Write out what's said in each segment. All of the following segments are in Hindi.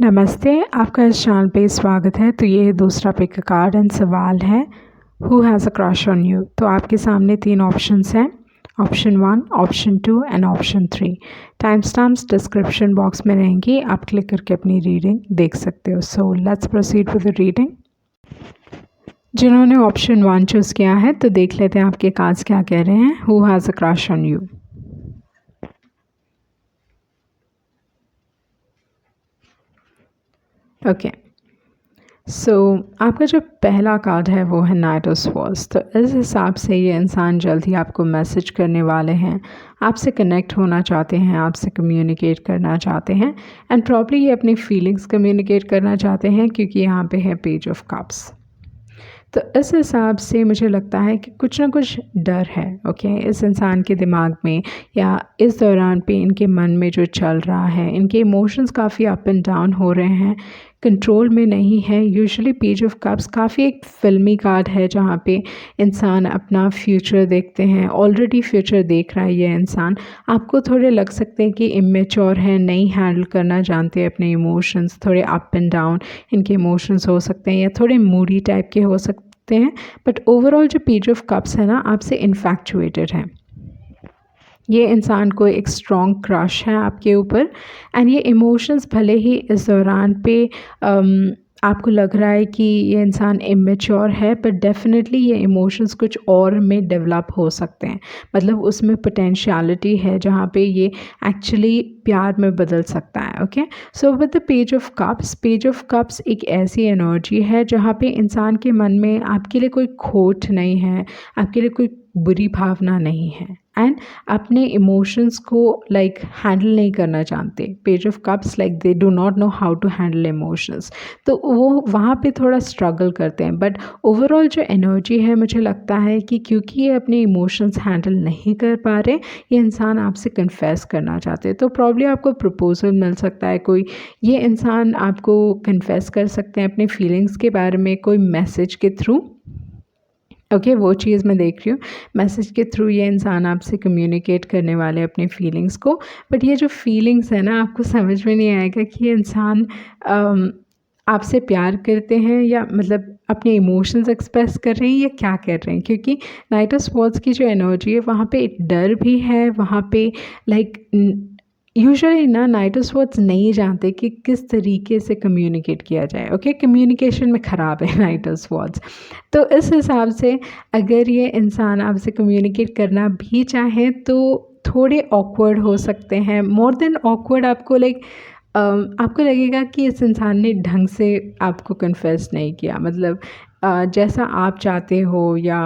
नमस्ते, आपका इस चैनल पे स्वागत है। तो ये दूसरा पिक कार्ड एंड सवाल है, who has a crush on you. तो आपके सामने 3 ऑप्शंस हैं, option 1, option 2 and option 3। Time stamps description box में रहेंगी, आप क्लिक करके अपनी रीडिंग देख सकते हो। So let's proceed with the reading. जिन्होंने ऑप्शन 1 चूज़ किया है तो देख लेते हैं आपके कार्ड्स क्या कह रहे हैं। Who has a crush on you. Okay, so आपका जो पहला कार्ड है वो है नाइट ऑफ स्वॉर्ड्स। तो इस हिसाब से ये इंसान जल्द ही आपको मैसेज करने वाले हैं, आपसे कनेक्ट होना चाहते हैं, आपसे कम्युनिकेट करना चाहते हैं एंड प्रॉब्ली ये अपनी फीलिंग्स कम्युनिकेट करना चाहते हैं, क्योंकि यहाँ पे है पेज ऑफ कप्स। तो इस हिसाब से मुझे लगता है कि कुछ ना कुछ डर है, ओके, इस इंसान के दिमाग में या इस दौरान पे इनके मन में जो चल रहा है, इनके इमोशंस काफ़ी अप एंड डाउन हो रहे हैं, कंट्रोल में नहीं है। यूजुअली पेज ऑफ कप्स काफ़ी एक फ़िल्मी कार्ड है जहाँ पे इंसान अपना फ्यूचर देखते हैं, ऑलरेडी फ्यूचर देख रहा है ये इंसान। आपको थोड़े लग सकते हैं कि इमेच्योर है, नहीं हैंडल करना जानते अपने इमोशंस, थोड़े अप एंड डाउन इनके इमोशंस हो सकते हैं या थोड़े मूडी टाइप के हो सकते हैं। बट ओवरऑल जो पेज ऑफ कप्स है ना, आपसे इन्फैक्चुएटेड है। ये इंसान को एक स्ट्रॉन्ग क्रश है आपके ऊपर एंड ये इमोशंस भले ही इस दौरान पे आपको लग रहा है कि ये इंसान इमेच्योर है, बट डेफिनेटली ये इमोशंस कुछ और में डेवलप हो सकते हैं। मतलब उसमें पोटेंशियलिटी है जहाँ पे ये एक्चुअली प्यार में बदल सकता है। Okay, so with the page of cups एक ऐसी एनर्जी है जहाँ पे इंसान के मन में आपके लिए कोई खोट नहीं है, आपके लिए कोई बुरी भावना नहीं है एंड अपने इमोशंस को हैंडल नहीं करना जानते। Page of cups they do not know how to handle emotions, तो वो वहाँ पे थोड़ा स्ट्रगल करते हैं। बट ओवरऑल जो एनर्जी है, मुझे लगता है कि क्योंकि ये अपने इमोशंस हैंडल नहीं कर पा रहे, ये इंसान आपसे कन्फेस करना चाहते हैं। तो प्रॉब्ली आपको प्रपोजल मिल सकता है, कोई ये इंसान आपको कन्फेस कर सकते हैं अपने फीलिंग्स के बारे में कोई मैसेज के थ्रू। ओके, वो चीज़ मैं देख रही हूँ, मैसेज के थ्रू ये इंसान आपसे कम्युनिकेट करने वाले अपने फीलिंग्स को। बट ये जो फीलिंग्स है ना, आपको समझ में नहीं आएगा कि ये इंसान आपसे प्यार करते हैं या मतलब अपने इमोशंस एक्सप्रेस कर रहे हैं या क्या कर रहे हैं। क्योंकि नाइट ऑफ स्वॉर्ड्स की जो एनर्जी है, वहाँ पे एक डर भी है, वहाँ पे यूजुअली ना नाइट ऑफ स्वॉर्ड्स नहीं जानते कि किस तरीके से कम्युनिकेट किया जाए। ओके, कम्युनिकेशन में ख़राब है नाइट ऑफ स्वॉर्ड्स। तो इस हिसाब से अगर ये इंसान आपसे कम्युनिकेट करना भी चाहे तो थोड़े ऑकवर्ड हो सकते हैं, मोर देन ऑकवर्ड। आपको लगेगा कि इस इंसान ने ढंग से आपको कन्फेस नहीं किया, मतलब जैसा आप चाहते हो या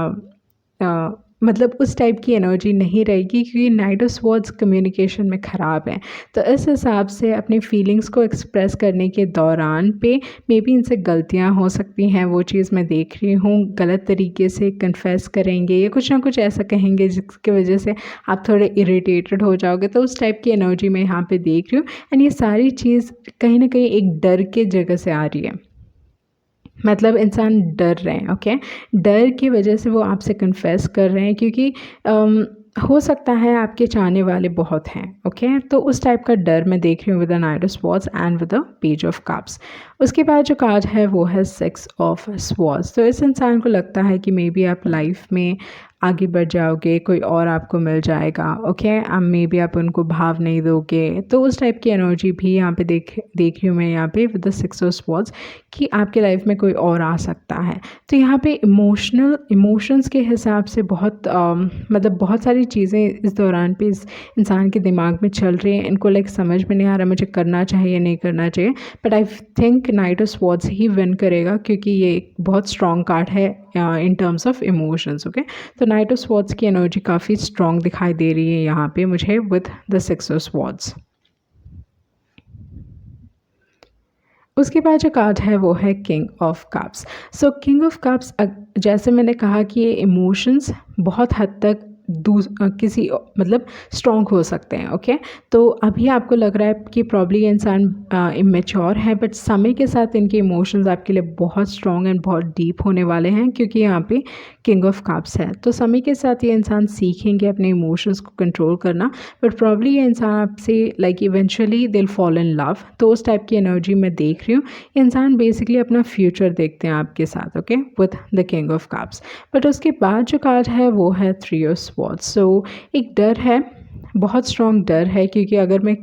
मतलब उस टाइप की एनर्जी नहीं रहेगी, क्योंकि नाइट ऑफ स्वॉर्ड्स कम्युनिकेशन में ख़राब है। तो इस हिसाब से अपनी फीलिंग्स को एक्सप्रेस करने के दौरान पे मे बी इनसे गलतियां हो सकती हैं, वो चीज़ मैं देख रही हूँ। गलत तरीके से कन्फेस करेंगे या कुछ ना कुछ ऐसा कहेंगे जिसकी वजह से आप थोड़े इरिटेटेड हो जाओगे, तो उस टाइप की एनर्जी मैं यहाँ पे देख रही हूँ। एंड ये सारी चीज़ कहीं ना कहीं एक डर के जगह से आ रही है, मतलब इंसान डर रहे हैं। ओके, डर की वजह से वो आपसे कन्फेस कर रहे हैं, क्योंकि हो सकता है आपके चाहने वाले बहुत हैं। ओके, तो उस टाइप का डर मैं देख रही हूँ with the knight of swords and with the page of cups. उसके बाद जो कार्ड है वो है 6 ऑफ स्वॉर्ड्स। तो इस इंसान को लगता है कि मे बी आप लाइफ में आगे बढ़ जाओगे, कोई और आपको मिल जाएगा। ओके, अब मे बी आप उनको भाव नहीं दोगे, तो उस टाइप की एनर्जी भी यहाँ पे देख रही हूँ मैं यहाँ पे विद द 6 ऑफ स्वॉर्ड्स, कि आपके लाइफ में कोई और आ सकता है। तो यहाँ पे इमोशंस के हिसाब से बहुत मतलब बहुत सारी चीज़ें इस दौरान पे इस इंसान के दिमाग में चल रही हैं। इनको समझ में नहीं आ रहा मुझे करना चाहिए नहीं करना चाहिए, but I think night of swords he win करेगा, क्योंकि ये एक बहुत स्ट्रॉन्ग कार्ड है in terms of emotions. Okay, तो नाइट ऑफ स्वॉर्ड्स की एनर्जी काफ़ी स्ट्रॉन्ग दिखाई दे रही है यहाँ पे मुझे विद द 6 ऑफ स्वॉर्ड्स। उसके बाद जो कार्ड है वो है king of cups. So king of cups, जैसे मैंने कहा कि ये इमोशंस बहुत हद तक किसी मतलब स्ट्रॉन्ग हो सकते हैं। ओके, तो अभी आपको लग रहा है कि प्रॉब्ली ये इंसान इमेच्योर है, बट समय के साथ इनके इमोशंस आपके लिए बहुत स्ट्रॉन्ग एंड बहुत डीप होने वाले हैं, क्योंकि यहाँ पे किंग ऑफ कप्स है। तो समय के साथ ये इंसान सीखेंगे अपने इमोशंस को कंट्रोल करना, बट प्रॉब्ली ये इंसान आपसे like eventually they will fall in love. तो उस टाइप की एनर्जी मैं देख रही हूँ। ये इंसान बेसिकली अपना फ्यूचर देखते हैं आपके साथ, okay, with the king of cups. But उसके बाद जो कार्ड है वो है थ्री ऑफ स्वॉर्ड्स। सो एक डर है, बहुत स्ट्रॉन्ग डर है, क्योंकि अगर मैं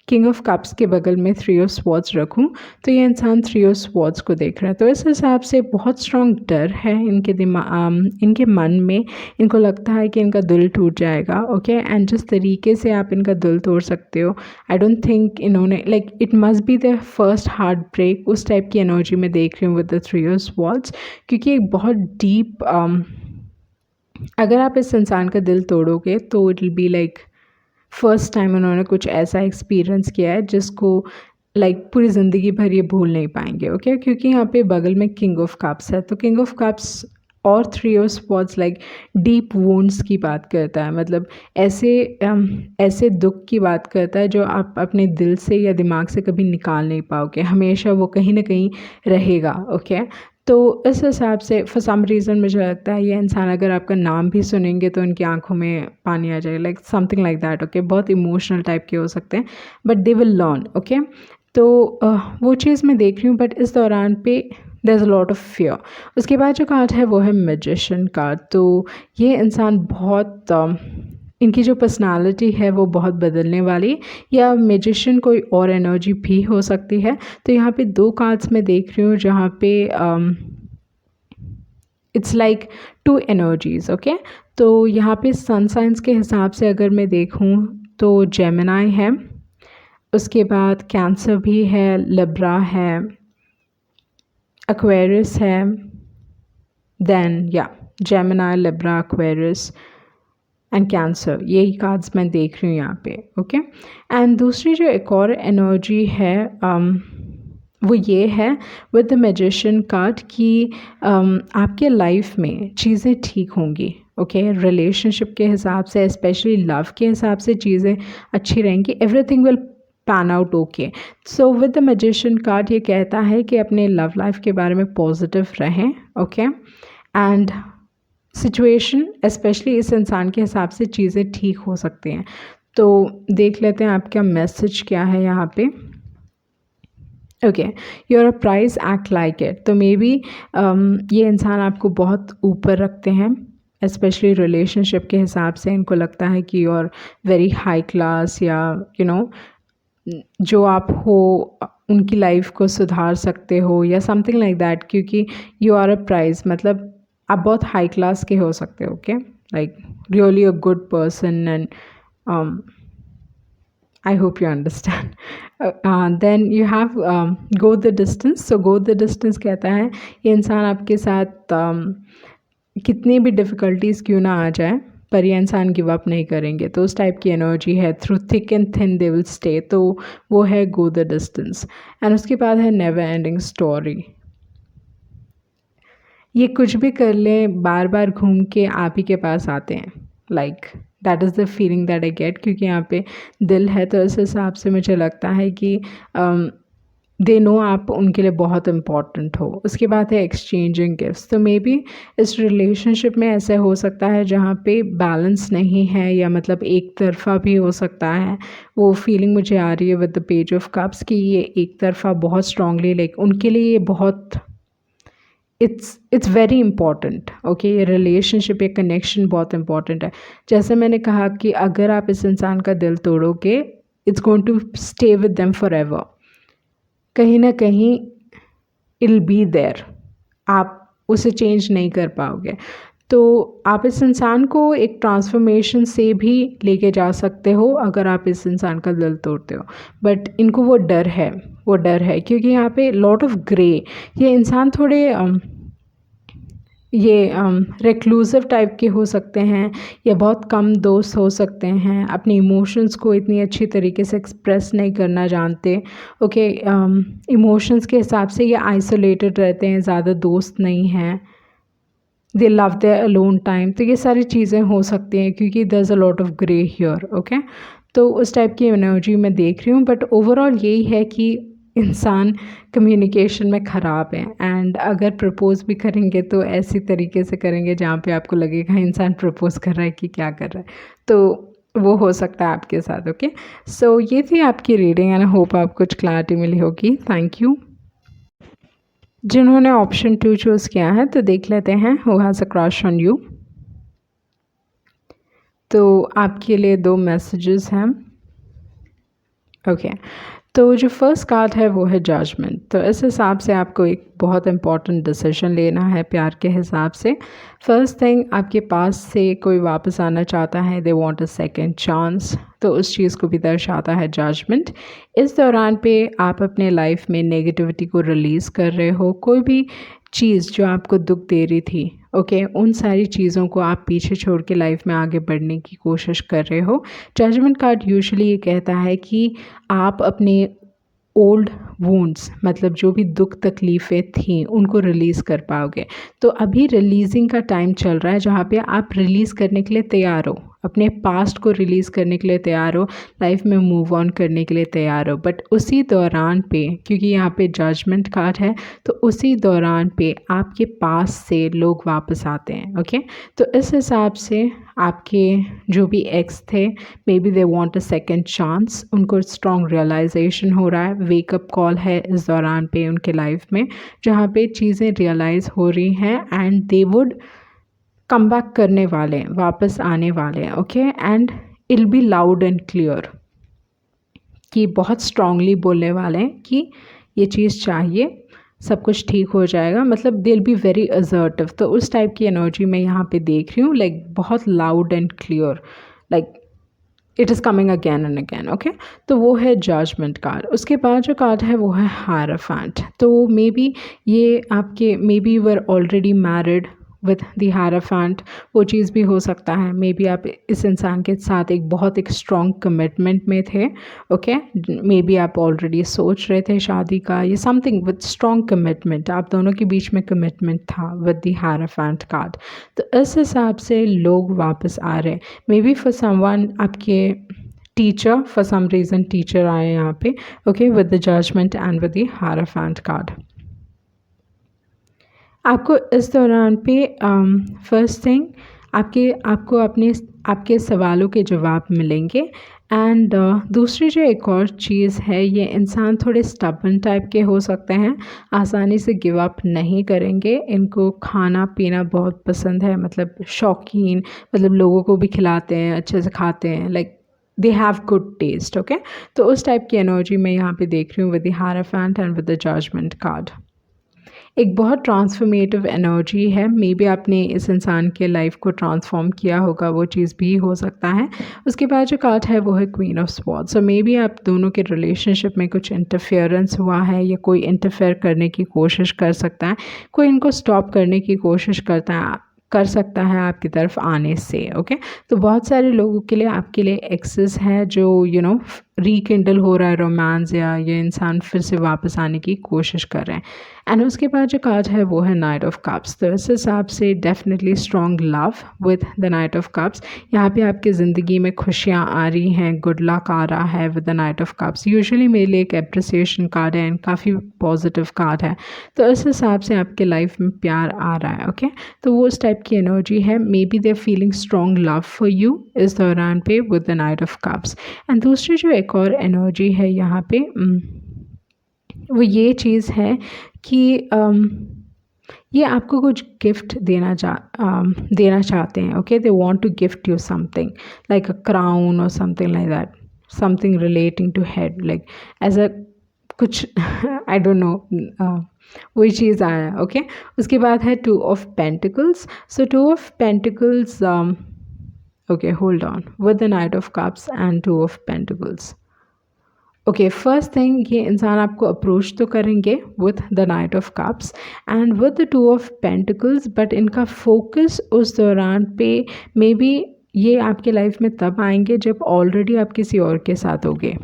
किंग ऑफ कप्स के बगल में थ्री ऑफ स्वॉर्ड्स रखूं तो ये इंसान थ्री ऑफ स्वॉर्ड्स को देख रहा है। तो इस हिसाब से बहुत स्ट्रॉन्ग डर है इनके इनके मन में। इनको लगता है कि इनका दिल टूट जाएगा। ओके, एंड जिस तरीके से आप इनका दिल तोड़ सकते हो, आई डोंट थिंक इन्होंने like it must be the first heartbreak. उस टाइप की एनर्जी में देख रही हूँ with the three of swords, क्योंकि एक बहुत डीप अगर आप इस इंसान का दिल तोड़ोगे तो it will be like first time उन्होंने कुछ ऐसा एक्सपीरियंस किया है जिसको लाइक पूरी ज़िंदगी भर ये भूल नहीं पाएंगे। ओके, क्योंकि यहाँ पे बगल में किंग ऑफ कप्स है। तो किंग ऑफ कप्स और three of swords like deep wounds की बात करता है, मतलब ऐसे दुख की बात करता है जो आप अपने दिल से या दिमाग से कभी निकाल नहीं पाओगे, हमेशा वो कहीं ना कहीं रहेगा। ओके, तो इस हिसाब से फॉर सम रीज़न मुझे लगता है ये इंसान अगर आपका नाम भी सुनेंगे तो उनकी आंखों में पानी आ जाएगा, like something like that. Okay, बहुत इमोशनल टाइप के हो सकते हैं, but they will learn. Okay, तो वो चीज़ मैं देख रही हूँ, बट इस दौरान पे there is a lot of fear. उसके बाद जो कार्ड है वो है मैजिशियन कार्ड। तो ये इंसान बहुत इनकी जो पर्सनालिटी है वो बहुत बदलने वाली, या मैजिशियन कोई और एनर्जी भी हो सकती है। तो यहाँ पे दो कार्ड्स मैं देख रही हूँ जहाँ पे it's like two energies. Okay, तो यहाँ पे सन साइंस के हिसाब से अगर मैं देखूँ तो जेमिनाई है, उसके बाद कैंसर भी है, लिब्रा है, एक्वेरियस है, देन या Gemini, Libra, Aquarius and cancer, यही कार्ड्स मैं देख रही हूँ यहाँ पे। ओके, एंड दूसरी जो एक और एनर्जी है वो ये है विद द मैजिशियन कार्ड कि आपके लाइफ में चीज़ें ठीक होंगी। ओके, रिलेशनशिप के हिसाब से, स्पेशली लव के हिसाब से चीज़ें अच्छी रहेंगी, everything will pan out. Okay, so with the magician card ये कहता है कि अपने लव लाइफ के बारे में पॉजिटिव रहें। ओके, एंड सिचुएशन स्पेशली इस इंसान के हिसाब से चीज़ें ठीक हो सकती हैं। तो देख लेते हैं आपका मैसेज क्या है यहाँ पे। Okay, you're a prize act like it. तो मे बी ये इंसान आपको बहुत ऊपर रखते हैं, स्पेशली रिलेशनशिप के हिसाब से। इनको लगता है कि you are very high class, या यू नो जो आप हो उनकी लाइफ को सुधार सकते हो, या समथिंग लाइक दैट, क्योंकि यू आर अ प्राइज मतलब आप बहुत हाई क्लास के हो सकते हो। Okay, like really a good person, and I hope you understand. Then you have go the distance. So go the distance कहता है ये इंसान आपके साथ कितनी भी डिफ़िकल्टीज़ क्यों ना आ जाए, पर ये इंसान गिव अप नहीं करेंगे। तो उस टाइप की एनर्जी है, through thick and thin they will stay. तो वो है गो द डिस्टेंस। एंड उसके बाद है नेवर एंडिंग स्टोरी। ये कुछ भी कर लें, बार बार घूम के आप ही के पास आते हैं, like that is the feeling that I get, क्योंकि यहाँ पे दिल है। तो इस हिसाब से मुझे लगता है कि दे नो आप उनके लिए बहुत इम्पॉर्टेंट हो। उसके बाद है एक्सचेंजिंग गिफ्ट्स। तो मे बी इस रिलेशनशिप में ऐसा हो सकता है जहाँ पे बैलेंस नहीं है, या मतलब एक तरफ़ा भी हो सकता है। वो फीलिंग मुझे आ रही है with the page of cups कि ये एक तरफ़ा बहुत स्ट्रांगली, लाइक उनके लिए ये बहुत इट्स वेरी इंपॉर्टेंट। ओके, ये रिलेशनशिप, ये कनेक्शन बहुत इंपॉर्टेंट है। जैसे मैंने कहा कि अगर आप इस इंसान का दिल तोड़ोगे, it's going to stay with them forever. कहीं ना कहीं इट विल बी देयर, आप उसे चेंज नहीं कर पाओगे। तो आप इस इंसान को एक ट्रांसफॉर्मेशन से भी लेके जा सकते हो अगर आप इस इंसान का दिल तोड़ते हो। बट इनको वो डर है, क्योंकि यहाँ पे लॉट ऑफ ग्रे, ये इंसान थोड़े रेक्लूसिव टाइप के हो सकते हैं, या बहुत कम दोस्त हो सकते हैं, अपने इमोशंस को इतनी अच्छी तरीके से एक्सप्रेस नहीं करना जानते। ओके, इमोशंस के हिसाब से ये आइसोलेटेड रहते हैं, ज़्यादा दोस्त नहीं हैं। They love their alone time. तो ये सारी चीज़ें हो सकती हैं क्योंकि there is a lot of grey here. Okay, तो उस टाइप की एनर्जी मैं देख रही हूँ, बट ओवरऑल यही है कि इंसान कम्युनिकेशन में ख़राब है, एंड अगर प्रपोज़ भी करेंगे तो ऐसी तरीके से करेंगे जहाँ पे आपको लगेगा इंसान प्रपोज़ कर रहा है कि क्या कर रहा है, तो वो हो सकता है आपके साथ। ओके, सो ये थी आपकी रीडिंग एंड आई होप आपको कुछ क्लैरिटी मिली होगी। Thank you. जिन्होंने ऑप्शन 2 चूज़ किया है तो देख लेते हैं who has a crush on you. तो आपके लिए 2 मैसेजेस हैं। ओके, तो जो फर्स्ट कार्ड है वो है जजमेंट। तो इस हिसाब से आपको एक बहुत इंपॉर्टेंट डिसीजन लेना है प्यार के हिसाब से। फर्स्ट थिंग, आपके पास से कोई वापस आना चाहता है, they want a second chance, तो उस चीज़ को भी दर्शाता है जजमेंट। इस दौरान पे आप अपने लाइफ में नेगेटिविटी को रिलीज़ कर रहे हो, कोई भी चीज़ जो आपको दुख दे रही थी, ओके, उन सारी चीज़ों को आप पीछे छोड़ के लाइफ में आगे बढ़ने की कोशिश कर रहे हो। जजमेंट कार्ड यूजुअली ये कहता है कि आप अपने ओल्ड वुंड्स, मतलब जो भी दुख तकलीफ़ें थी उनको रिलीज़ कर पाओगे। तो अभी रिलीज़िंग का टाइम चल रहा है जहाँ पे आप रिलीज़ करने के लिए तैयार हो, अपने पास्ट को रिलीज़ करने के लिए तैयार हो, लाइफ में मूव ऑन करने के लिए तैयार हो। बट उसी दौरान पे, क्योंकि यहाँ पे जजमेंट कार्ड है, तो उसी दौरान पे आपके पास से लोग वापस आते हैं। ओके, तो इस हिसाब से आपके जो भी एक्स थे, may be they want a second chance, उनको स्ट्रॉन्ग रियलाइजेशन हो रहा है, वेकअप कॉल है इस दौरान पे उनके लाइफ में, जहाँ पे चीज़ें रियलाइज़ हो रही हैं and they would come back करने वाले हैं, वापस आने वाले हैं। Okay, and I'll be loud and clear, कि बहुत स्ट्रांगली बोलने वाले हैं कि ये चीज़ चाहिए, सब कुछ ठीक हो जाएगा, मतलब दिल बी वेरी असर्टिव। तो उस टाइप की एनर्जी मैं यहाँ पे देख रही हूँ, लाइक बहुत loud and clear, like it is coming again and again. Okay, तो वो है जजमेंट कार्ड। उसके बाद जो कार्ड है वो है हायराफेंट। तो मे बी ये आपके, maybe you are already married with the hierophant, वो चीज़ भी हो सकता है। मे बी आप इस इंसान के साथ एक स्ट्रॉन्ग कमिटमेंट में थे। ओके, मे बी आप ऑलरेडी सोच रहे थे शादी का, ये समथिंग विथ स्ट्रॉन्ग कमिटमेंट, आप दोनों के बीच में कमिटमेंट था विद द हायराफेंट कार्ड। तो इस हिसाब से लोग वापस आ रहे हैं। मे बी फॉर समवन आपके teacher, for some reason teacher आए यहाँ पे। Okay, with the judgement and with the hierophant card. आपको इस दौरान पे फर्स्ट थिंग, आपको आपके सवालों के जवाब मिलेंगे। एंड दूसरी जो एक और चीज़ है, ये इंसान थोड़े स्टबर्न टाइप के हो सकते हैं, आसानी से गिव अप नहीं करेंगे। इनको खाना पीना बहुत पसंद है, मतलब शौकीन, मतलब लोगों को भी खिलाते हैं, अच्छे से खाते हैं, like they have good taste. Okay, तो उस टाइप की एनर्जी मैं यहाँ पे देख रही हूँ with the hierophant and with the judgement card. एक बहुत ट्रांसफॉर्मेटिव एनर्जी है, मे बी आपने इस इंसान के लाइफ को ट्रांसफॉर्म किया होगा, वो चीज़ भी हो सकता है। उसके बाद जो कार्ड है वो है queen of swords. So may be आप दोनों के रिलेशनशिप में कुछ इंटरफेरेंस हुआ है, या कोई इंटरफेयर करने की कोशिश कर सकता है, कोई इनको स्टॉप करने की कोशिश कर सकता है आपकी तरफ आने से। ओके, तो बहुत सारे लोगों के लिए, आपके लिए एक्सेस है जो रीकिंडल हो रहा है रोमांस, या ये इंसान फिर से वापस आने की कोशिश कर रहे हैं। एंड उसके बाद जो कार्ड है वो है नाइट ऑफ कप्स। तो इस हिसाब से definitely strong love with the knight of cups. यहाँ पे आपकी ज़िंदगी में खुशियाँ आ रही हैं, गुड लक आ रहा है with the knight of cups. Usually मेरे लिए एक एप्रिसिएशन कार्ड है एंड काफ़ी पॉजिटिव कार्ड है, तो इस हिसाब से आपके लाइफ में प्यार आ रहा है। ओके, तो वो उस टाइप की एनर्जी है, may be they feeling strong love for you इस दौरान पे with the knight of cups. And दूसरी जो एक और एनर्जी है यहाँ पे, वो ये चीज़ है कि ये आपको कुछ गिफ्ट देना चाहते हैं। Okay, they want to gift you something like a crown और something like that, something relating to head, like as a कुछ आई डोंट नो, वही चीज़ आया है। ओके, उसके बाद है 2 of pentacles. So 2 of pentacles, okay hold on, with the knight of cups and 2 of pentacles. Okay, first thing, ये इंसान आपको अप्रोच तो करेंगे with the knight of cups and with the 2 of pentacles, but इनका फोकस उस दौरान पे, मे बी ये आपके लाइफ में तब आएंगे जब ऑलरेडी आप किसी और के साथ होगे।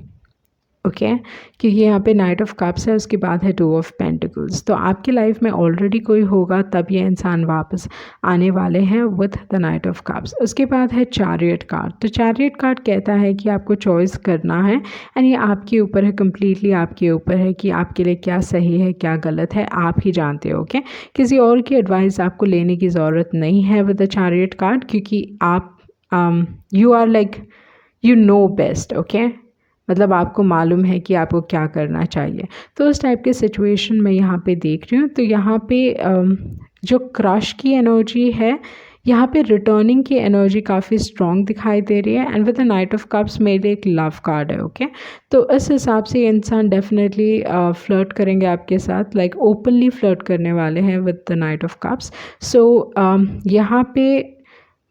ओके क्योंकि यहाँ पे नाइट ऑफ कप्स है, उसके बाद है 2 ऑफ पेंटिकल्स। तो आपकी लाइफ में ऑलरेडी कोई होगा तब ये इंसान वापस आने वाले हैं with the knight of cups. उसके बाद है चैरियट कार्ड। तो चैरियट कार्ड कहता है कि आपको चॉइस करना है एंड ये आपके ऊपर है, कम्प्लीटली आपके ऊपर है कि आपके लिए क्या सही है क्या गलत है, आप ही जानते हो। ओके किसी और की एडवाइस आपको लेने की ज़रूरत नहीं है विद द चैरियट कार्ड, क्योंकि आप you are like you know best. Okay मतलब आपको मालूम है कि आपको क्या करना चाहिए। तो उस टाइप के सिचुएशन में यहाँ पे देख रही हूँ। तो यहाँ पे जो क्रश की एनर्जी है, यहाँ पे रिटर्निंग की एनर्जी काफ़ी स्ट्रॉन्ग दिखाई दे रही है and with the knight of cups मेरे एक लव कार्ड है। ओके तो इस हिसाब से ये इंसान डेफिनेटली फ्लर्ट करेंगे आपके साथ, लाइक ओपनली फ्लर्ट करने वाले हैं with the knight of cups. So यहाँ पे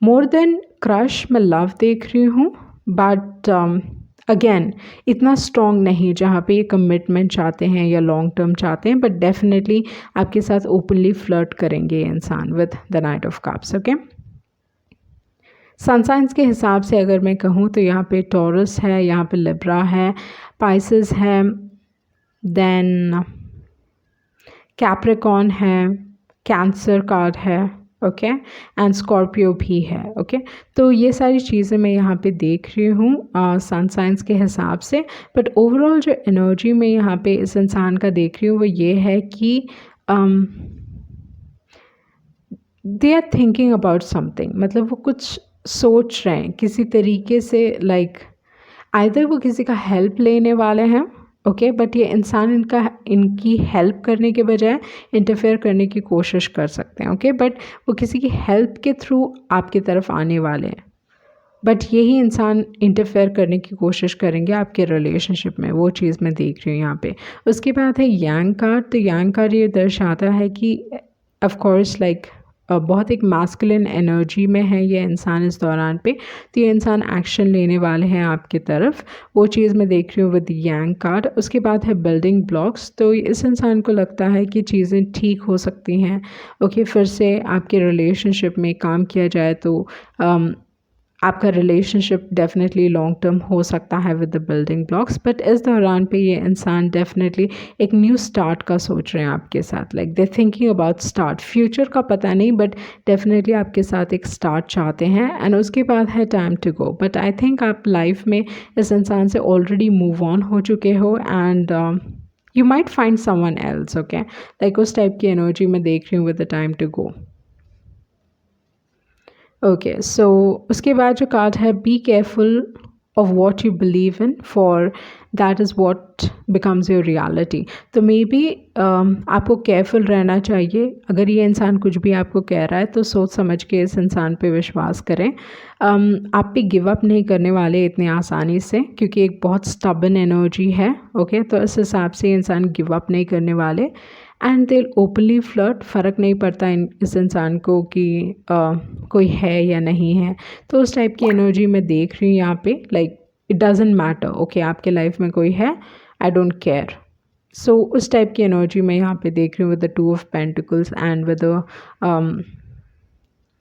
मोर देन क्रश मैं लव देख रही हूँ, बट अगेन इतना स्ट्रॉन्ग नहीं जहाँ पे ये कमिटमेंट चाहते हैं या लॉन्ग टर्म चाहते हैं, बट डेफिनेटली आपके साथ ओपनली फ्लर्ट करेंगे ये इंसान with the knight of cups. Okay sun science के हिसाब से अगर मैं कहूँ तो यहाँ पे टॉरस है, यहाँ पे लिब्रा है, पाइसेस है, देन कैप्रिकॉर्न है, कैंसर कार्ड है, ओके एंड स्कॉर्पियो भी है। ओके तो ये सारी चीज़ें मैं यहाँ पे देख रही हूँ सन साइंस के हिसाब से, बट ओवरऑल जो एनर्जी मैं यहाँ पे इस इंसान का देख रही हूँ वो ये है कि they are thinking about something, मतलब वो कुछ सोच रहे हैं किसी तरीके से, लाइक आइदर वो किसी का हेल्प लेने वाले हैं। ओके बट ये इंसान इनकी हेल्प करने के बजाय इंटरफेयर करने की कोशिश कर सकते हैं। ओके बट वो किसी की हेल्प के थ्रू आपकी तरफ आने वाले हैं, बट यही इंसान इंटरफेयर करने की कोशिश करेंगे आपके रिलेशनशिप में, वो चीज़ मैं देख रही हूँ यहाँ पे। उसके बाद है यांग कार्ड। तो यांग कार्ड ये दर्शाता है कि ऑफ कोर्स लाइक बहुत एक मैस्कुलिन एनर्जी में है ये इंसान इस दौरान पे, तो ये इंसान एक्शन लेने वाले हैं आपकी तरफ, वो चीज़ मैं देख रही हूँ विद यांग कार्ड। उसके बाद है बिल्डिंग ब्लॉक्स। तो इस इंसान को लगता है कि चीज़ें ठीक हो सकती हैं। ओके फिर से आपके रिलेशनशिप में काम किया जाए तो आपका रिलेशनशिप डेफिनेटली लॉन्ग टर्म हो सकता है with the building blocks, but इस दौरान पे ये इंसान डेफिनेटली एक न्यू स्टार्ट का सोच रहे हैं आपके साथ, like they thinking about start. Future का पता नहीं बट डेफिनेटली आपके साथ एक स्टार्ट चाहते हैं। एंड उसके बाद है time to go, but I think आप लाइफ में इस इंसान से ऑलरेडी मूव ऑन हो चुके हो and you might find someone else. Okay like उस टाइप की एनर्जी मैं देख रही हूँ with the time to go. Okay so उसके बाद जो कार्ड है, be careful of what you believe in for that is what becomes your reality. तो मे बी आपको केयरफुल रहना चाहिए। अगर ये इंसान कुछ भी आपको कह रहा है तो सोच समझ के इस इंसान पे विश्वास करें। आप पे गिव अप नहीं करने वाले इतने आसानी से, क्योंकि एक बहुत स्टबन एनर्जी है। ओके तो इस हिसाब से इंसान गिव अप नहीं करने वाले एंड दे ओपनली फ्लर्ट। फ़र्क नहीं पड़ता इस इंसान को कि कोई है या नहीं है। तो उस टाइप की एनर्जी मैं देख रही हूँ यहाँ पे, like it doesn't matter. Okay आपके लाइफ में कोई है, आई डोंट केयर। सो उस टाइप की एनर्जी मैं यहाँ पे देख रही हूँ with the 2 of pentacles and with the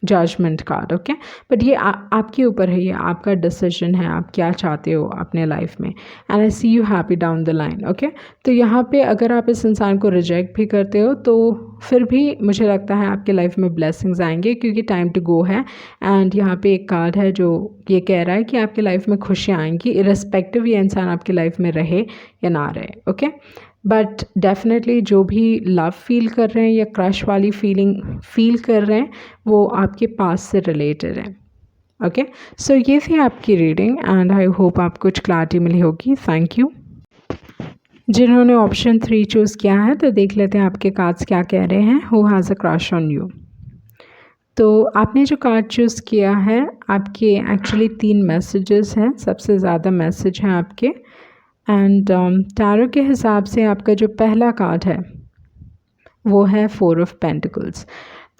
judgement card. Okay but ये आपके ऊपर है, ये आपका डिसीजन है, आप क्या चाहते हो अपने लाइफ में and I see you happy down the line. Okay तो यहाँ पे अगर आप इस इंसान को रिजेक्ट भी करते हो तो फिर भी मुझे लगता है आपके लाइफ में ब्लेसिंग्स आएंगे, क्योंकि टाइम टू गो है एंड यहाँ पे एक कार्ड है जो ये कह रहा है कि आपके लाइफ में खुशियाँ आएंगी, इररिस्पेक्टिव ये इंसान आपकी लाइफ में रहे या ना रहे। ओके बट डेफिनेटली जो भी लव फील कर रहे हैं या क्रश वाली फीलिंग फील कर रहे हैं वो आपके पास से रिलेटेड है। ओके सो ये थी आपकी रीडिंग एंड आई होप आपको कुछ क्लैरिटी मिली होगी। Thank you. जिन्होंने ऑप्शन 3 चूज़ किया है तो देख लेते हैं आपके कार्ड्स क्या कह रहे हैं। Who has a crush on you. तो आपने जो कार्ड चूज़ किया है, आपके एक्चुअली 3 मैसेजेस हैं, सबसे ज़्यादा मैसेज हैं आपके। एंड टैरो के हिसाब से आपका जो पहला कार्ड है वो है 4 ऑफ पेंटिकल्स।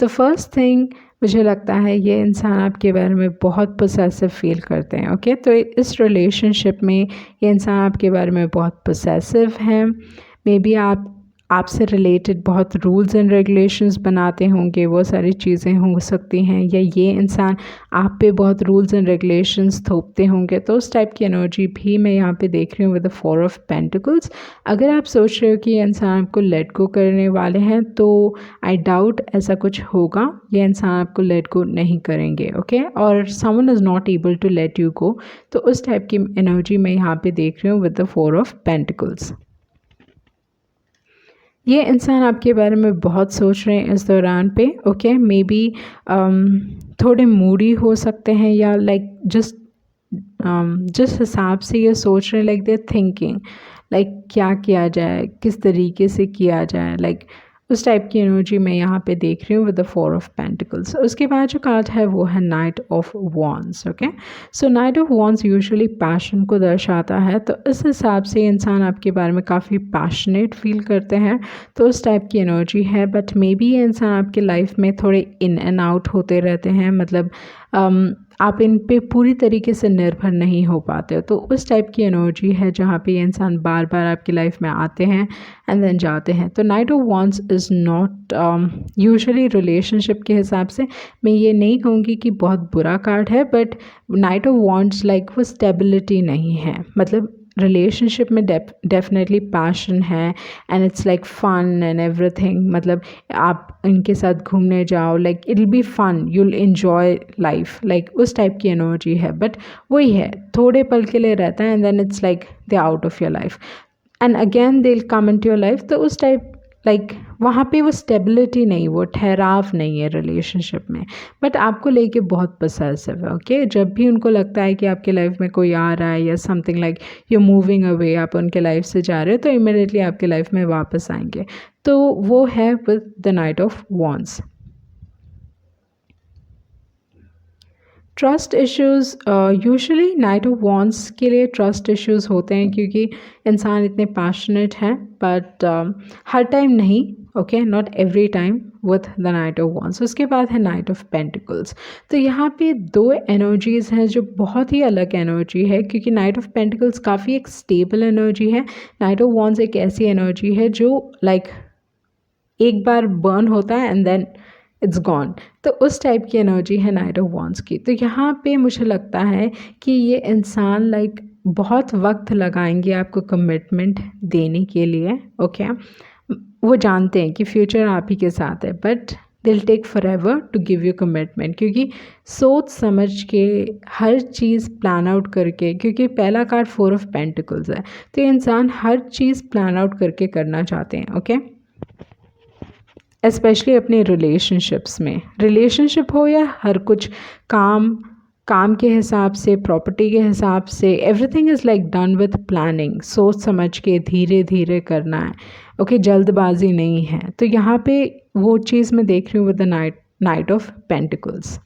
तो फर्स्ट थिंग मुझे लगता है ये इंसान आपके बारे में बहुत पोसेसिव फील करते हैं। ओके तो इस रिलेशनशिप में ये इंसान आपके बारे में बहुत पोसेसिव है। मे बी आप आपसे रिलेटेड बहुत रूल्स एंड रेगुलेशंस बनाते होंगे, वो सारी चीज़ें हो सकती हैं, या ये इंसान आप पे बहुत रूल्स एंड रेगुलेशंस थोपते होंगे। तो उस टाइप की एनर्जी भी मैं यहाँ पे देख रही हूँ विद द 4 ऑफ पेंटिकल्स। अगर आप सोच रहे हो कि ये इंसान आपको लेट गो करने वाले हैं, तो आई डाउट ऐसा कुछ होगा। ये इंसान आपको लेट गो नहीं करेंगे, ओके, और someone is not able to let you go. तो उस टाइप की एनर्जी मैं यहाँ पे देख रही हूँ विद द 4 ऑफ पेंटिकल्स। ये इंसान आपके बारे में बहुत सोच रहे हैं इस दौरान पे, ओके, मे बी थोड़े मूडी हो सकते हैं, या लाइक जस्ट जिस हिसाब से ये सोच रहे हैं, लाइक दे थिंकिंग लाइक क्या किया जाए, किस तरीके से किया जाए, लाइक उस टाइप की एनर्जी मैं यहाँ पे देख रही हूँ विद द 4 ऑफ पेंटिकल्स। उसके बाद जो कार्ड है वो है night of wands, okay. So night of wands usually passion को दर्शाता है, तो इस हिसाब से इंसान आपके बारे में काफ़ी पैशनेट फील करते हैं, तो उस टाइप की एनर्जी है। बट मे बी ये इंसान आपके लाइफ में थोड़े इन एंड आउट होते रहते हैं, मतलब आप इन पे पूरी तरीके से निर्भर नहीं हो पाते हो। तो उस टाइप की एनर्जी है जहाँ पे ये इंसान बार बार आपकी लाइफ में आते हैं एंड देन जाते हैं। तो night of wands is not usually relationship के हिसाब से मैं ये नहीं कहूँगी कि बहुत बुरा कार्ड है, but knight of wands like वो स्टेबिलिटी नहीं है। मतलब रिलेशनशिप में डेफिनेटली पैशन है and it's like fun and everything, मतलब आप इनके साथ घूमने जाओ, like it will be fun, you'll enjoy life, like उस टाइप की एनर्जी है। बट वही है, थोड़े पल के लिए रहता है and then it's like they out of your life and again they will come into your life. तो उस टाइप लाइक वहाँ पे वो स्टेबिलिटी नहीं, वो ठहराव नहीं है रिलेशनशिप में, बट आपको लेके बहुत पसेसिव है, ओके। जब भी उनको लगता है कि आपके लाइफ में कोई आ रहा है या something like you moving away, आप उनके लाइफ से जा रहे हो, तो इमिडिएटली आपके लाइफ में वापस आएंगे। तो वो है with the knight of wands. Trust issues, usually night of wands के लिए ट्रस्ट इश्यूज़ होते हैं क्योंकि इंसान इतने पैशनेट हैं, बट हर टाइम नहीं, okay, not every time with the knight of wands. उसके बाद है नाइट ऑफ पेंटिकल्स। तो यहाँ पे दो एनर्जीज़ हैं जो बहुत ही अलग एनर्जी है, क्योंकि नाइट ऑफ पेंटिकल्स काफ़ी एक स्टेबल एनर्जी है, नाइट ऑफ वॉन्ड्स एक ऐसी एनर्जी है जो लाइक एक बार बर्न होता है एंड देन इट्स गॉन। तो उस टाइप की एनर्जी है नाइट ऑफ वॉन्ड्स की। तो यहाँ पे मुझे लगता है कि ये इंसान लाइक बहुत वक्त लगाएंगे आपको कमिटमेंट देने के लिए, ओके। वो जानते हैं कि फ्यूचर आप ही के साथ है, but they'll take forever to give you commitment, क्योंकि सोच समझ के हर चीज़ प्लान आउट करके, क्योंकि पहला कार्ड 4 ऑफ पेंटिकल्स है, तो ये इंसान हर चीज़ प्लान आउट करके करना चाहते हैं, ओके। स्पेशली अपने रिलेशनशिप्स में, रिलेशनशिप हो या हर कुछ, काम के हिसाब से, प्रॉपर्टी के हिसाब से, everything is like done with planning, सोच समझ के धीरे धीरे करना है, ओके, जल्दबाजी नहीं है। तो यहाँ पे वो चीज़ मैं देख रही हूँ with the knight of pentacles.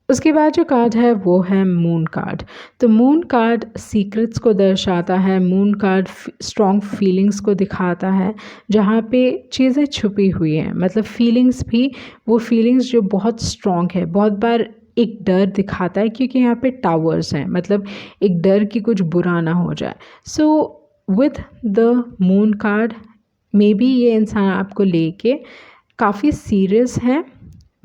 उसके बाद जो कार्ड है वो है मून कार्ड। तो मून कार्ड सीक्रेट्स को दर्शाता है, मून कार्ड स्ट्रॉन्ग फीलिंग्स को दिखाता है, जहाँ पे चीज़ें छुपी हुई हैं, मतलब फीलिंग्स भी, वो फीलिंग्स जो बहुत स्ट्रॉन्ग है। बहुत बार एक डर दिखाता है क्योंकि यहाँ पे टावर्स हैं, मतलब एक डर कि कुछ बुरा ना हो जाए। So with the moon card may be ये इंसान आपको लेके काफ़ी सीरियस है,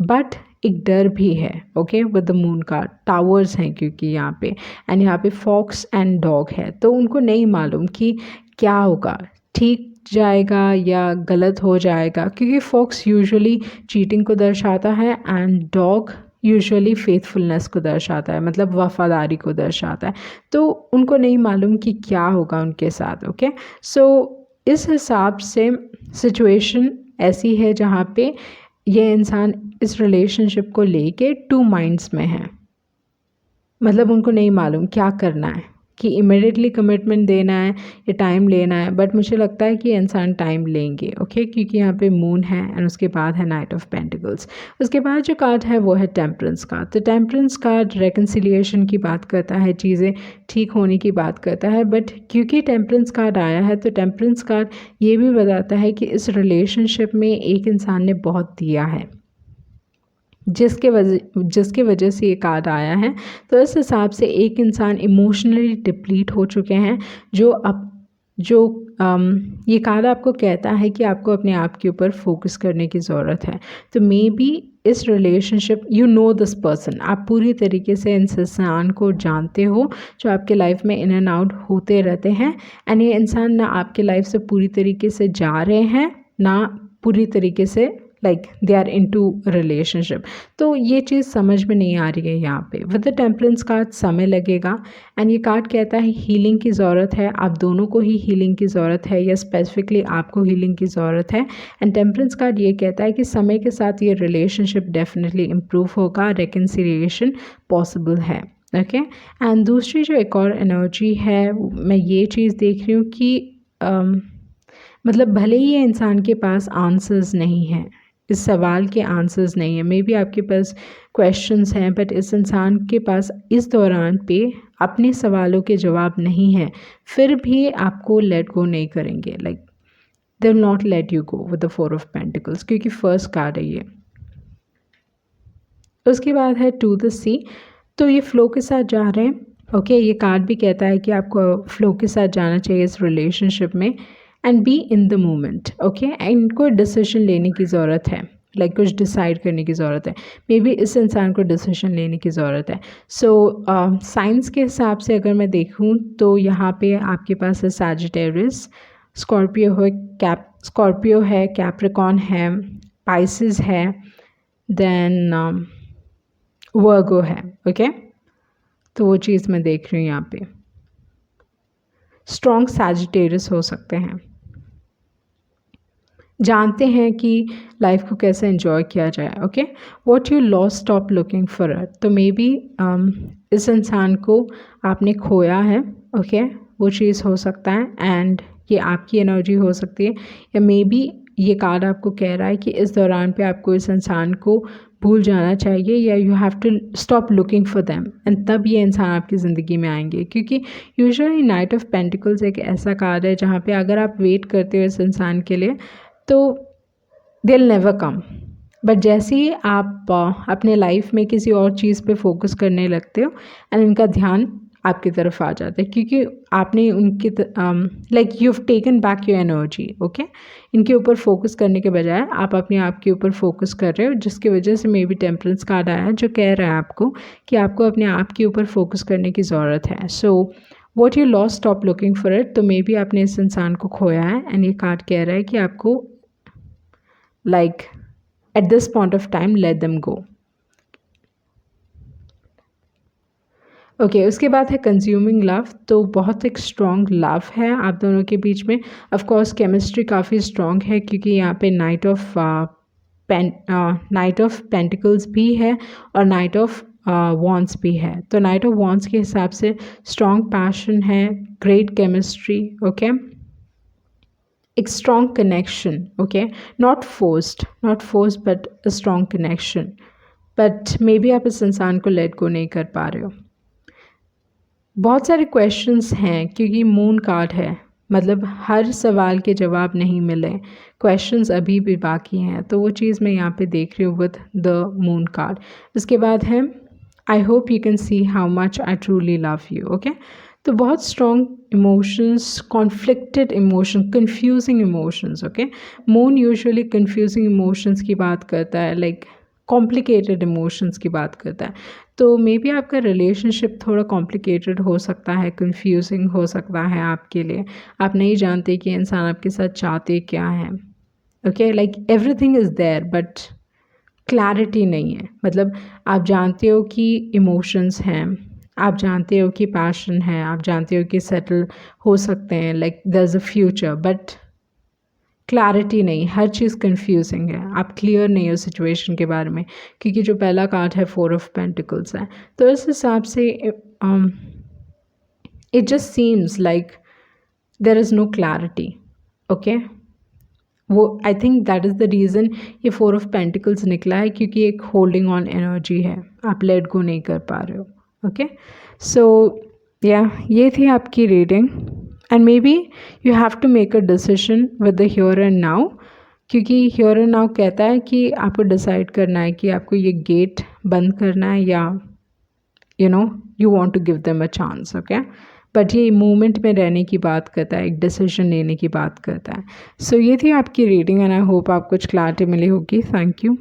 बट एक डर भी है, okay. With the moon card towers हैं क्योंकि यहाँ पे, एंड यहाँ पे फॉक्स एंड डॉग है, तो उनको नहीं मालूम कि क्या होगा, ठीक जाएगा या गलत हो जाएगा, क्योंकि फॉक्स यूजुअली चीटिंग को दर्शाता है एंड डॉग यूजुअली फेथफुलनेस को दर्शाता है, मतलब वफादारी को दर्शाता है। तो उनको नहीं मालूम कि क्या होगा उनके साथ, ओके। सो इस हिसाब से सिचुएशन ऐसी है जहाँ पे ये इंसान इस रिलेशनशिप को लेके 2 माइंड्स में है, मतलब उनको नहीं मालूम क्या करना है, कि इमिडिएटली कमिटमेंट देना है या टाइम लेना है। बट मुझे लगता है कि इंसान टाइम लेंगे, ओके, क्योंकि यहाँ पे मून है एंड उसके बाद है नाइट ऑफ पेंटिकल्स। उसके बाद जो कार्ड है वो है टेम्परेंस कार्ड। तो टेम्परेंस कार्ड रेकन्सिलिएशन की बात करता है, चीज़ें ठीक होने की बात करता है, बट क्योंकि टेम्परेंस कार्ड आया है तो टेम्परेंस कार्ड ये भी बताता है कि इस रिलेशनशिप में एक इंसान ने बहुत दिया है, जिसके वजह से ये कार्ड आया है। तो इस हिसाब से एक इंसान इमोशनली डिप्लीट हो चुके हैं, जो अब जो ये कार्ड आपको कहता है कि आपको अपने आप के ऊपर फोकस करने की ज़रूरत है। तो मे बी इस relationship, you know this person, आप पूरी तरीके से इस इंसान को जानते हो जो आपके लाइफ में इन एंड आउट होते रहते हैं। एंड ये इंसान ना आपके लाइफ से पूरी तरीके से जा रहे हैं, ना पूरी तरीके से like they are into relationship. तो ये चीज़ समझ में नहीं आ रही है यहाँ पे। विद द टेम्परेंस कार्ड समय लगेगा। एंड ये कार्ड कहता है हीलिंग की ज़रूरत है, आप दोनों को ही हीलिंग की ज़रूरत है, या स्पेसिफिकली आपको हीलिंग की ज़रूरत है। एंड टेम्परेंस कार्ड ये कहता है कि समय के साथ ये रिलेशनशिप डेफिनेटली इम्प्रूव होगा, रिकन्सिलिएशन पॉसिबल है। ओके एंड दूसरी जो एक और एनर्जी है, मैं ये चीज़ देख रही हूँ कि मतलब भले ही ये इंसान के पास आंसर्स नहीं हैं, इस सवाल के आंसर्स नहीं है, मे बी आपके पास क्वेश्चंस हैं, बट इस इंसान के पास इस दौरान पे अपने सवालों के जवाब नहीं है, फिर भी आपको लेट गो नहीं करेंगे। Like they will not let you go with the 4 of pentacles, क्योंकि फर्स्ट कार्ड है ये। उसके बाद है टू द सी, तो ये फ्लो के साथ जा रहे हैं। ओके ये कार्ड भी कहता है कि आपको फ्लो के साथ जाना चाहिए इस रिलेशनशिप में, and be in the moment. Okay इनको डिसीजन लेने की ज़रूरत है, लाइक कुछ डिसाइड करने की ज़रूरत है, मे बी इस इंसान को डिसीजन लेने की ज़रूरत है। सो साइंस के हिसाब से अगर मैं देखूँ तो यहाँ पे आपके पास है सैजिटेरियस, स्कॉर्पियो है, कैप्रिकॉन है, पाइसिस है, देन वर्गो है। ओके तो वो चीज़ मैं देख रही हूँ यहाँ पे। स्ट्रॉन्ग सैजिटेरियस हो सकते हैं, जानते हैं कि लाइफ को कैसे एंजॉय किया जाए। Okay what you lost stop looking for it, तो मे बी इस इंसान को आपने खोया है। ओके वो चीज़ हो सकता है, एंड ये आपकी एनर्जी हो सकती है, या मे बी ये कार्ड आपको कह रहा है कि इस दौरान पे आपको इस इंसान को भूल जाना चाहिए, या you have to stop looking for them, and तब ये इंसान आपकी ज़िंदगी में आएंगे। क्योंकि यूजुअली नाइट ऑफ पेंटिकल्स एक ऐसा कार्ड है जहाँ पे अगर आप वेट करते हो इस इंसान के लिए तो they will never come, but जैसे ही आप अपने लाइफ में किसी और चीज़ पे फोकस करने लगते हो एंड इनका ध्यान आपकी तरफ आ जाता है, क्योंकि आपने उनकी like you have taken back your energy. Okay इनके ऊपर फोकस करने के बजाय आप अपने आप के ऊपर फोकस कर रहे हो, जिसकी वजह से मे बी टेम्परेंस कार्ड आया जो कह रहा है आपको कि आपको अपने आप के ऊपर फोकस करने की ज़रूरत है। So what you lost stop looking for it, तो मे बी आपने इस इंसान को खोया है, एंड ये कार्ड कह रहा है कि आपको like at this point of time let them go. Okay उसके बाद है कंज्यूमिंग लव, तो बहुत एक स्ट्रॉन्ग लव है आप दोनों के बीच में। ऑफ कोर्स केमिस्ट्री काफ़ी स्ट्रॉन्ग है, क्योंकि यहाँ पे नाइट ऑफ पेंटिकल्स भी है और नाइट ऑफ वॉन्ड्स भी है। तो नाइट ऑफ वॉन्ड्स के हिसाब से स्ट्रॉन्ग पैशन है, ग्रेट केमिस्ट्री। ओके एक strong connection. Okay not forced but a strong connection, but may be आप इस इंसान को लेट गो नहीं कर पा रहे हो। बहुत सारे क्वेश्चंस हैं, क्योंकि मून कार्ड है, मतलब हर सवाल के जवाब नहीं मिले, क्वेश्चंस अभी भी बाकी हैं, तो वो चीज़ मैं यहाँ पे देख रही हूँ विद द मून कार्ड। उसके बाद है I hope you can see how much I truly love you. Okay तो बहुत strong emotions, conflicted emotion, confusing emotions. Okay moon usually confusing emotions की बात करता है, लाइक कॉम्प्लिकेटेड इमोशंस की बात करता है। तो मे बी आपका रिलेशनशिप थोड़ा कॉम्प्लिकेटेड हो सकता है, कंफ्यूजिंग हो सकता है आपके लिए, आप नहीं जानते कि इंसान आपके साथ चाहते क्या हैं। Okay like everything is there but clarity नहीं है। मतलब आप जानते हो कि इमोशंस हैं, आप जानते हो कि पैशन है, आप जानते हो कि सेटल हो सकते हैं, like there is a future, but clarity नहीं, हर चीज़ कंफ्यूजिंग है, आप क्लियर नहीं हो सिचुएशन के बारे में, क्योंकि जो पहला कार्ड है 4 ऑफ पेंटिकल्स है। तो इस हिसाब से it just seems like there is no clarity. Okay वो I think that is the reason ये 4 ऑफ पेंटिकल्स निकला है, क्योंकि एक होल्डिंग ऑन एनर्जी है, आप लेट गो नहीं कर पा रहे हो। ओके सो या ये थी आपकी reading, and maybe you have to make a decision with the here and now, क्योंकि हियर एंड नाउ कहता है कि आपको डिसाइड करना है कि आपको ये गेट बंद करना है, या you want to give them a chance. Okay but ये मोमेंट में रहने की बात करता है, एक डिसीजन लेने की बात करता है। सो ये थी आपकी रीडिंग एंड आई होप आपको कुछ क्लैरिटी मिली होगी। Thank you.